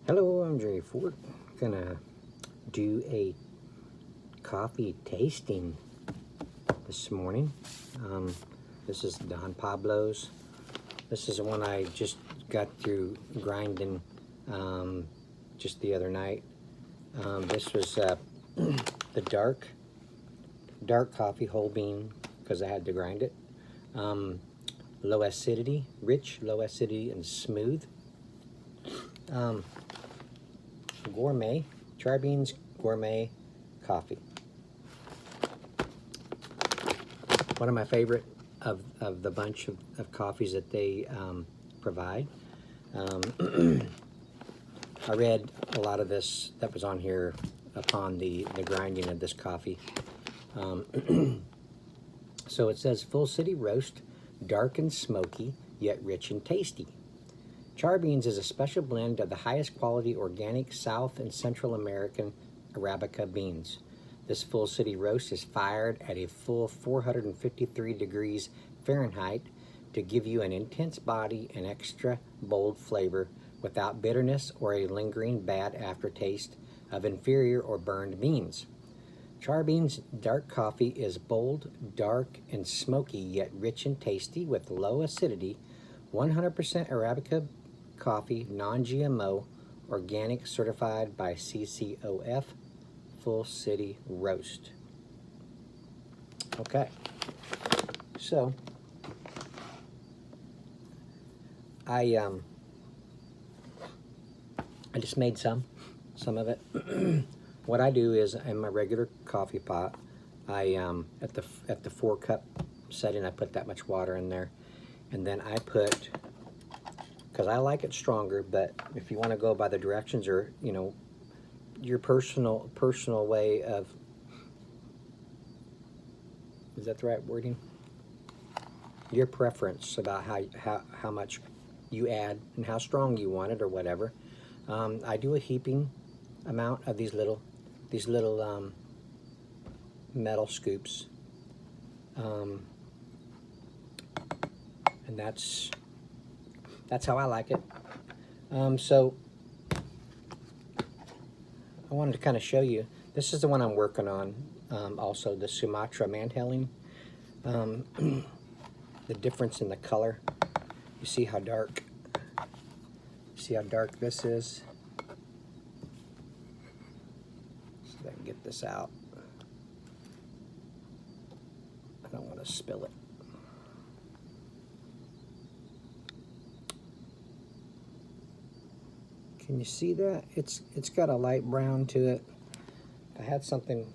Hello, I'm Jerry Ford. Gonna do a coffee tasting this morning. This is Don Pablo's. This is the one I just got through grinding just the other night. This was the dark coffee, whole bean, because I had to grind it. Low acidity, rich, low acidity, and smooth. Gourmet, Char Beanz Gourmet coffee. One of my favorite of the bunch of coffees that they provide. I read a lot of this that was on here upon the grinding of this coffee. So it says full city roast, dark and smoky, yet rich and tasty. Char Beanz is a special blend of the highest quality organic South and Central American Arabica beans. This full city roast is fired at a full 453 degrees Fahrenheit to give you an intense body and extra bold flavor without bitterness or a lingering bad aftertaste of inferior or burned beans. Char Beanz dark coffee is bold, dark, and smoky, yet rich and tasty with low acidity, 100% Arabica coffee, non-GMO, organic, certified by CCOF, full city roast. Okay, so I just made some of it. What I do is in my regular coffee pot, I at the 4-cup setting, I put that much water in there, and then I put, because I like it stronger, but if you want to go by the directions, or your personal way of, is that the right wording? Your preference about how much you add and how strong you want it or whatever. I do a heaping amount of these little metal scoops, and that's how I like it. So I wanted to kind of show you. This is the one I'm working on. Also, the Sumatra Manteling. The difference in the color. You see how dark. See how dark this is. See if I can get this out. I don't want to spill it. Can you see that? It's got a light brown to it. If I had something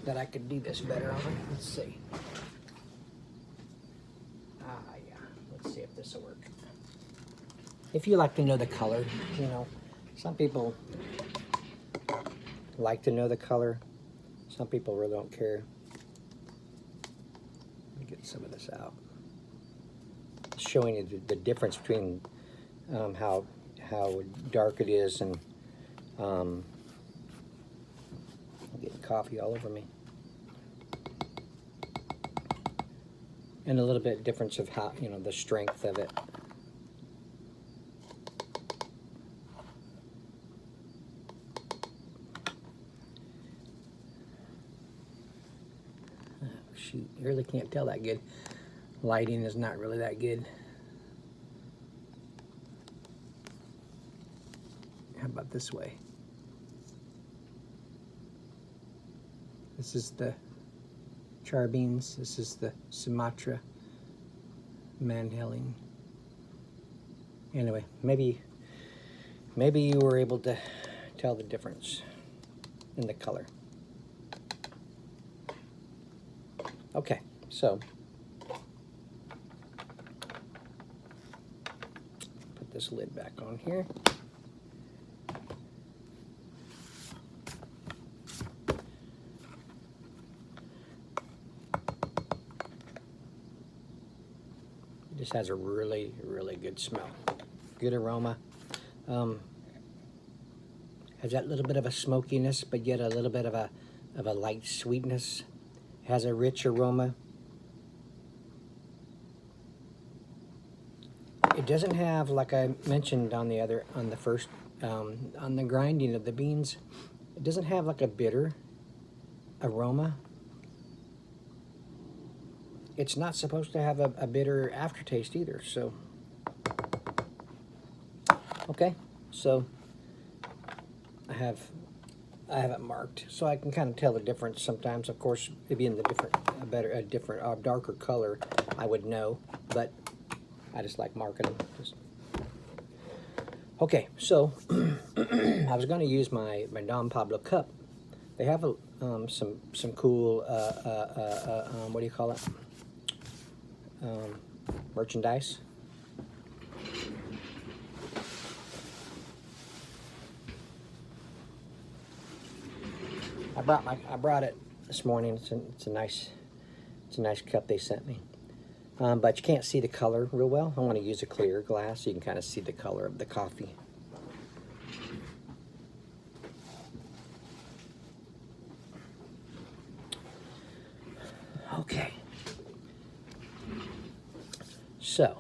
that I could do this better on, let's see. Yeah, let's see if this will work. If you like to know the color, some people like to know the color. Some people really don't care. Let me get some of this out. It's showing you the difference between how dark it is, and I'm getting coffee all over me, and a little bit difference of how the strength of it. Oh, shoot, you really can't tell that good. Lighting is not really that good. How about this way? This is the Char Beanz. This is the Sumatra Manteling. Anyway, maybe you were able to tell the difference in the color. Okay, so put this lid back on here. This has a really, really good smell. Good aroma. Has that little bit of a smokiness, but yet a little bit of a light sweetness. Has a rich aroma. doesn't have, like I mentioned on the first, on the grinding of the beans, it doesn't have like a bitter aroma. It's not supposed to have a bitter aftertaste either, so. Okay, so I have it marked, so I can kind of tell the difference sometimes. Of course, maybe in the different, darker color, I would know, but I just like marking them. Okay, so I was going to use my Don Pablo cup. They have some cool what do you call it? Merchandise. I brought it this morning. It's a nice cup they sent me. But you can't see the color real well. I want to use a clear glass so you can kind of see the color of the coffee. Okay. So,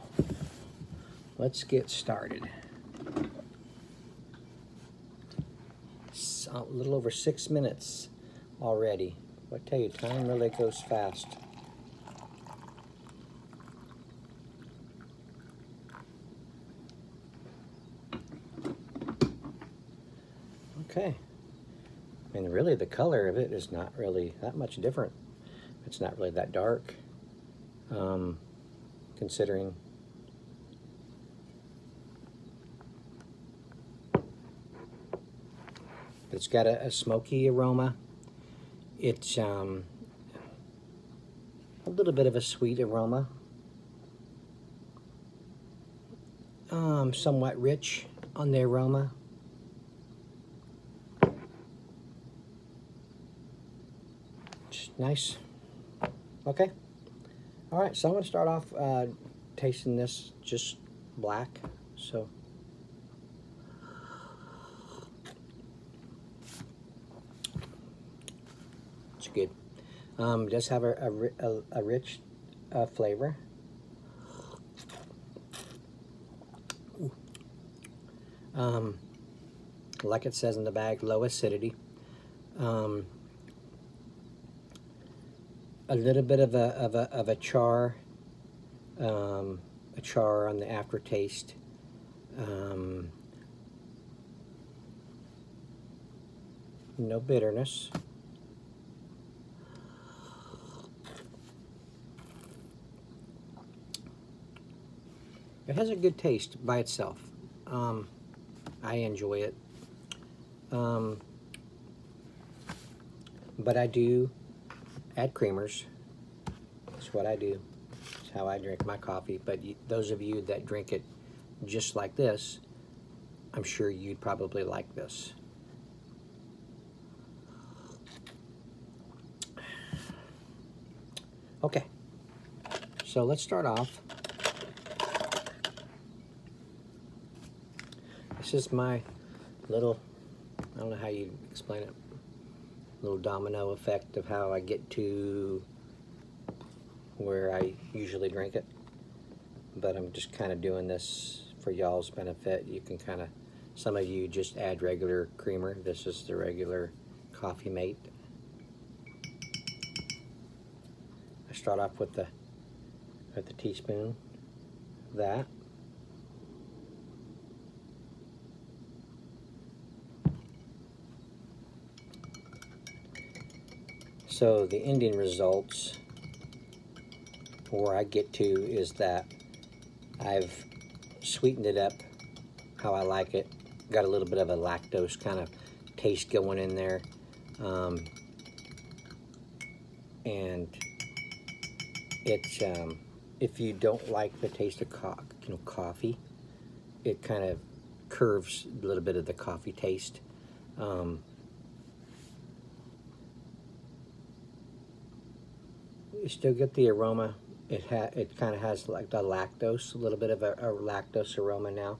let's get started. It's a little over 6 minutes already. I tell you, time really goes fast. Okay. And really the color of it is not really that much different. It's not really that dark, considering it's got a smoky aroma. It's a little bit of a sweet aroma. Somewhat rich on the aroma. Just nice. Okay. All right, so I'm going to start off tasting this just black. So it's good. It does have a rich flavor. Like it says in the bag, low acidity. A little bit of a char, on the aftertaste. No bitterness. It has a good taste by itself. I enjoy it. But I do add creamers. That's what I do. It's how I drink my coffee. But those of you that drink it just like this, I'm sure you'd probably like this. Okay, so let's start off. This is my little, I don't know how you explain it, little domino effect of how I get to where I usually drink it. But I'm just kind of doing this for y'all's benefit. You can kind of, some of you just add regular creamer. This is the regular Coffee Mate. I start off with the teaspoon of that. So the ending results, where I get to, is that I've sweetened it up how I like it. Got a little bit of a lactose kind of taste going in there. And it's, if you don't like the taste of coffee, it kind of curves a little bit of the coffee taste. You still get the aroma. It kind of has like the lactose, a little bit of a lactose aroma now.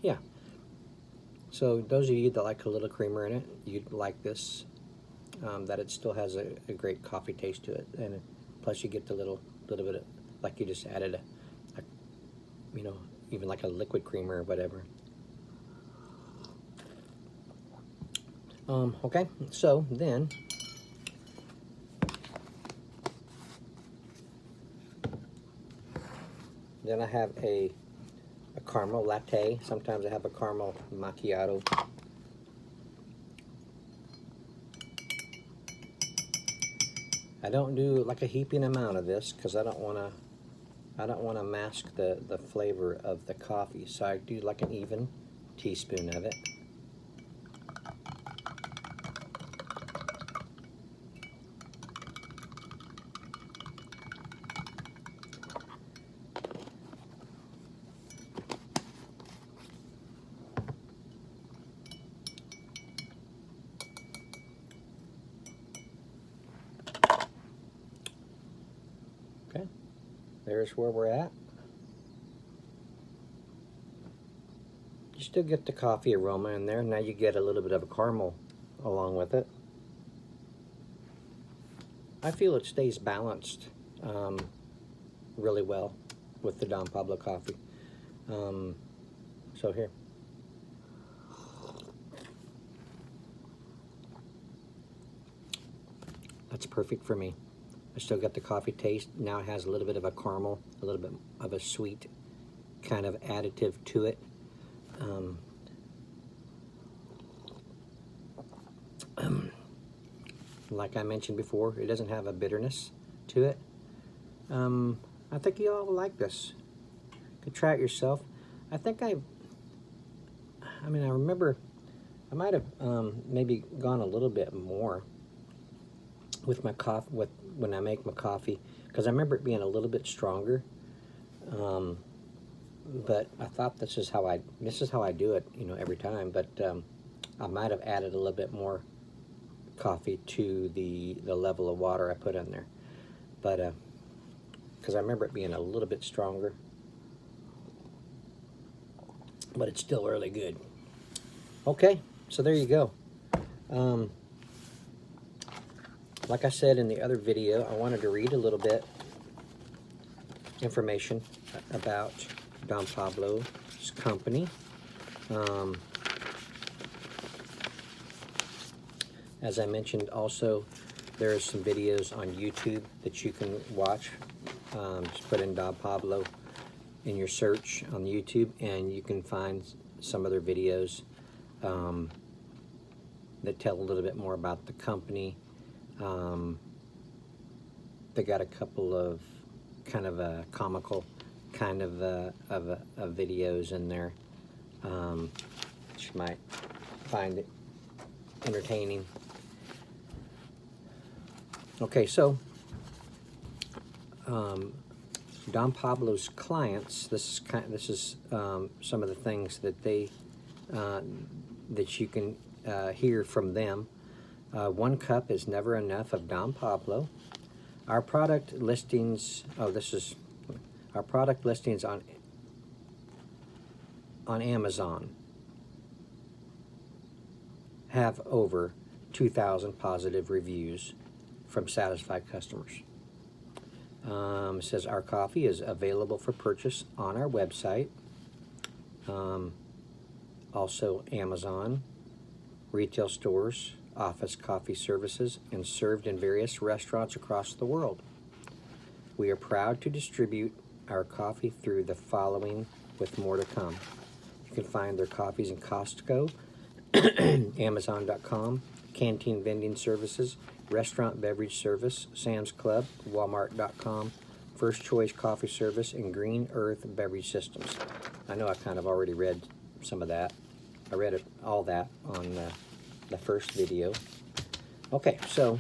Yeah. So those of you that like a little creamer in it, you'd like this. That it still has a great coffee taste to it, and Plus you get the little bit of, like you just added a you know, even like a liquid creamer or whatever. Okay, so then I have a caramel latte. Sometimes I have a caramel macchiato. I don't do like a heaping amount of this because I don't want to mask the flavor of the coffee. So I do like an even teaspoon of it. Okay, there's where we're at. You still get the coffee aroma in there. Now you get a little bit of a caramel along with it. I feel it stays balanced really well with the Don Pablo coffee. So here. That's perfect for me. I still got the coffee taste. Now it has a little bit of a caramel, a little bit of a sweet kind of additive to it. Like I mentioned before, it doesn't have a bitterness to it. I think you all will like this. You could try it yourself. I think I remember I might have maybe gone a little bit more with my coffee, when I make my coffee, because I remember it being a little bit stronger. But I thought this is how I do it, you know, every time. But I might have added a little bit more coffee to the level of water I put in there. But because I remember it being a little bit stronger. But it's still really good. Okay, so there you go. Like I said in the other video, I wanted to read a little bit information about Don Pablo's company. As I mentioned, also there are some videos on YouTube that you can watch. Just put in Don Pablo in your search on YouTube, and you can find some other videos that tell a little bit more about the company. They got a couple of kind of a comical kind of videos in there. You might find it entertaining. Okay, so Don Pablo's clients. This is some of the things that they that you can hear from them. 1 cup is never enough of Don Pablo. Our product listings. Oh, this is our product listings on Amazon have over 2,000 positive reviews from satisfied customers. It says our coffee is available for purchase on our website. Also Amazon, retail stores, office coffee services, and served in various restaurants across the world. We are proud to distribute our coffee through the following, with more to come. You can find their coffees in Costco, Amazon.com, canteen vending services, restaurant beverage service, Sam's Club, Walmart.com, First Choice Coffee Service, and Green Earth Beverage Systems. I know I kind of already read some of that. I read all that on the first video. Okay, so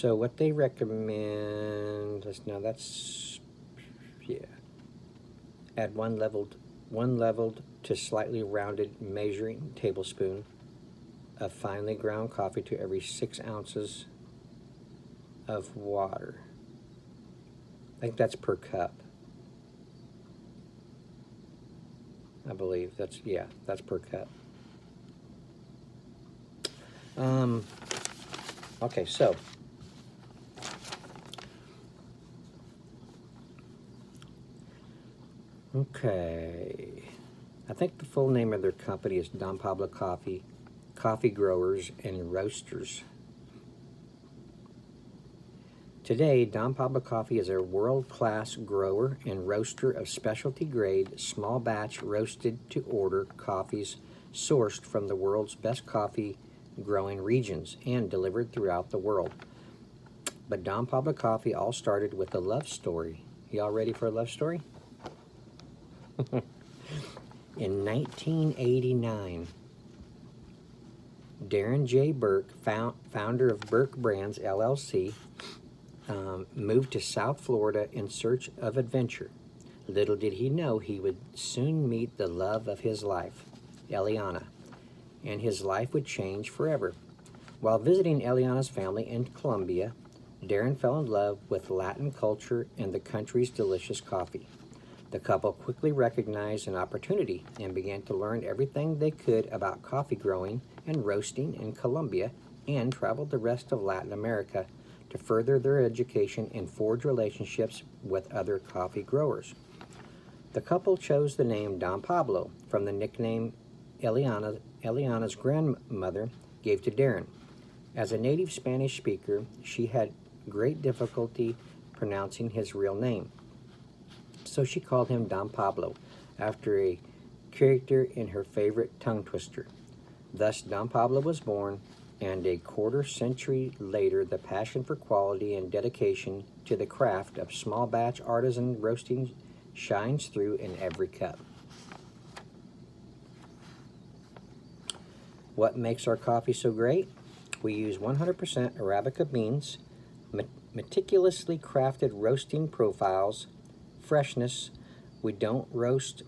what they recommend, add one leveled to slightly rounded measuring tablespoon of finely ground coffee to every 6 ounces of water. think that's per cup. I believe that's, yeah, that's per cup. Okay, so okay, I think the full name of their company is Don Pablo Coffee Growers and Roasters. Today, Don Pablo Coffee is a world-class grower and roaster of specialty-grade, small-batch, roasted-to-order coffees sourced from the world's best coffee growing regions and delivered throughout the world. But Don Pablo Coffee all started with a love story. Y'all ready for a love story? In 1989, Darren J. Burke, founder of Burke Brands, LLC, moved to South Florida in search of adventure. Little did he know he would soon meet the love of his life, Eliana, and his life would change forever. While visiting Eliana's family in Colombia, Darren fell in love with Latin culture and the country's delicious coffee. The couple quickly recognized an opportunity and began to learn everything they could about coffee growing and roasting in Colombia and traveled the rest of Latin America to further their education and forge relationships with other coffee growers. The couple chose the name Don Pablo from the nickname Eliana's grandmother gave to Darren. As a native Spanish speaker, she had great difficulty pronouncing his real name, so she called him Don Pablo, after a character in her favorite tongue twister. Thus, Don Pablo was born, and a quarter century later, the passion for quality and dedication to the craft of small batch artisan roasting shines through in every cup. What makes our coffee so great? We use 100% Arabica beans, meticulously crafted roasting profiles, freshness. We don't roast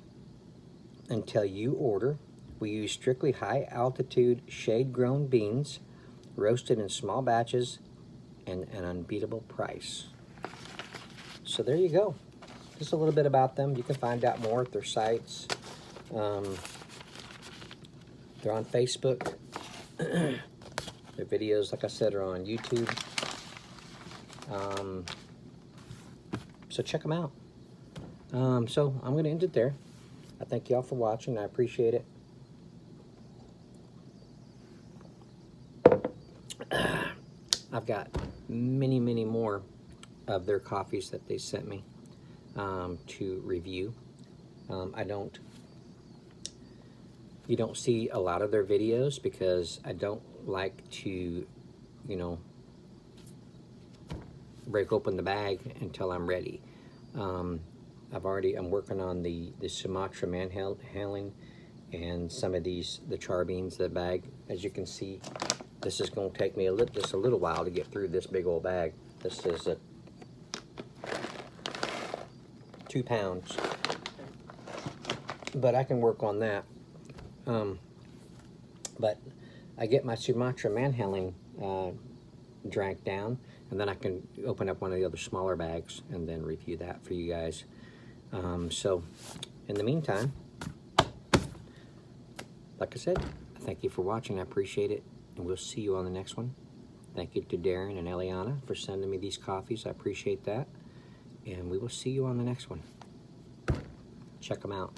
until you order. We use strictly high-altitude, shade-grown beans, roasted in small batches, and an unbeatable price. So there you go. Just a little bit about them. You can find out more at their sites. They're on Facebook. Their videos, like I said, are on YouTube. So check them out. So I'm going to end it there. I thank y'all for watching. I appreciate it. I've got many, many more of their coffees that they sent me to review. You don't see a lot of their videos because I don't like to, break open the bag until I'm ready. I'm working on the Sumatra manhandling and some of the char beans, the bag. As you can see, this is going to take me just a little while to get through this big old bag. This is 2 pounds, but I can work on that. But I get my Sumatra manhandling drank down, and then I can open up one of the other smaller bags and then review that for you guys. So in the meantime, like I said, thank you for watching. I appreciate it, and we'll see you on the next one. Thank you to Darren and Eliana for sending me these coffees. I appreciate that, and we will see you on the next one. Check them out.